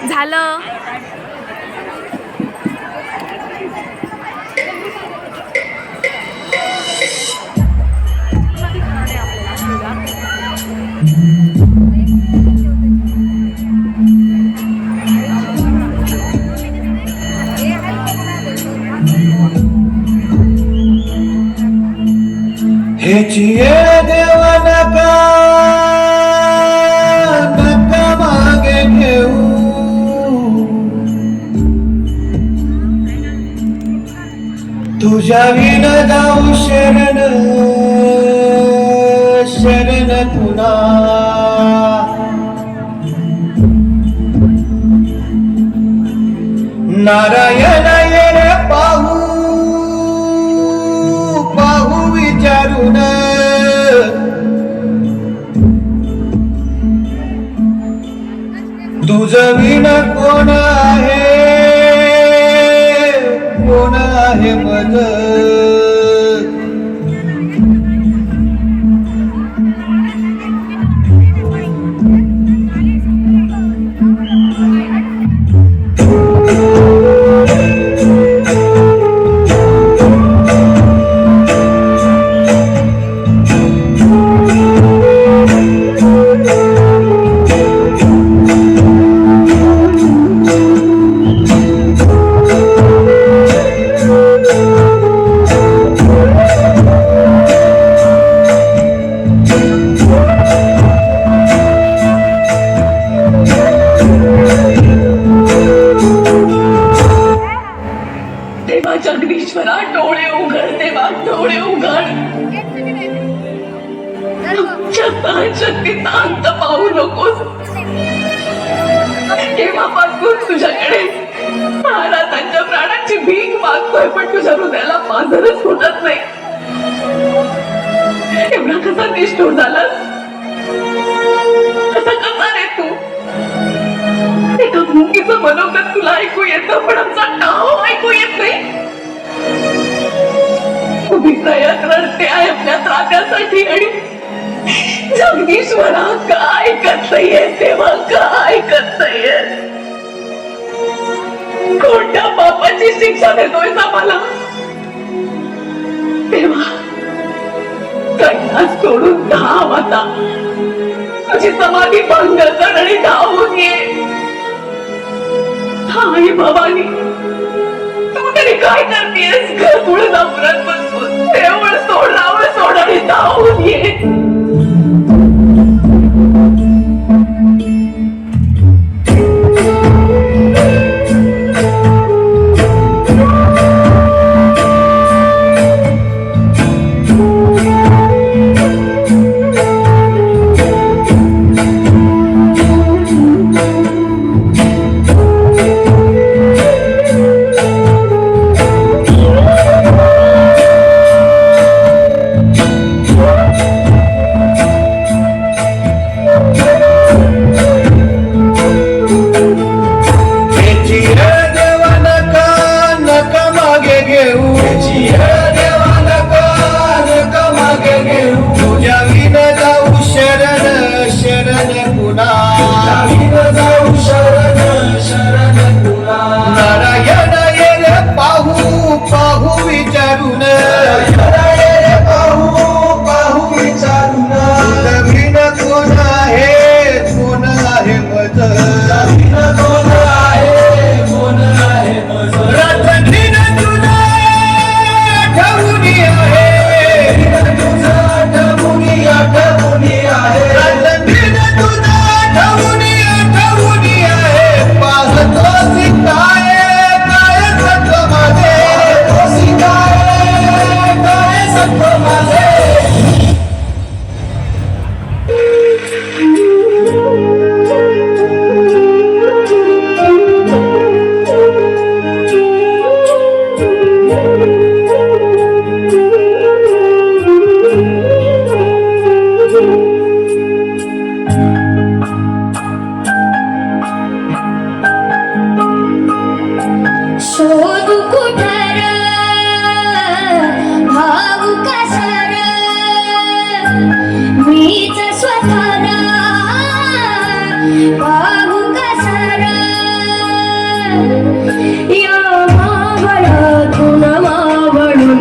झालं. ह्याची देवा नका नका मागे घेऊ, तुझ्या विन जाऊ शरण शरण तुला. नारायण ये पाहू पाहू विचारून, तुझं विण कोण आहे कोण आहे मज. देवा जगदीश्वरा डोळे उघड, देवा डोळे उघड. आमच्या शक्तीचा अंत पाहू नकोस. केव्हापासून तुझ्याकडे महाराजांच्या प्राणाची भीक मागतोय, पण तुझ्या हृदयाला पाझरच फुटत नाही. एवढा कसा निष्ठुर झालास? कसा कसा रे तू? एका मुंगीचं मनोगत तुला ऐकू येतं, पण आमचा टाव ऐकू येत नाही. उभी प्रयत्न रडते आहे आपल्या त्रात्यासाठी, आणि जगदीश्वरा काय करताय तेव्हा, काय करताय? कोणत्या पापाची शिक्षा देतोय मला तेव्हा? कैलास सोडून धाव आता, तुझी समाधी भंग कर आणि धावून ये. आई भवानी, तू तरी काय करतेस? घरकुळ नफरत बसून देवळ सोड, रावळ सोड आणि धावून ये.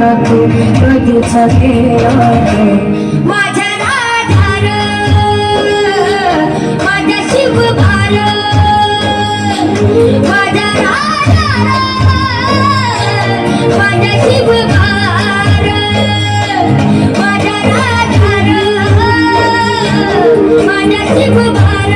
ना तू कधीच केलं माझ्या राधार माझ्या शिवभार माझ्या राधार माझ्या शिवभार माझ्या राधार माझ्या शिवभार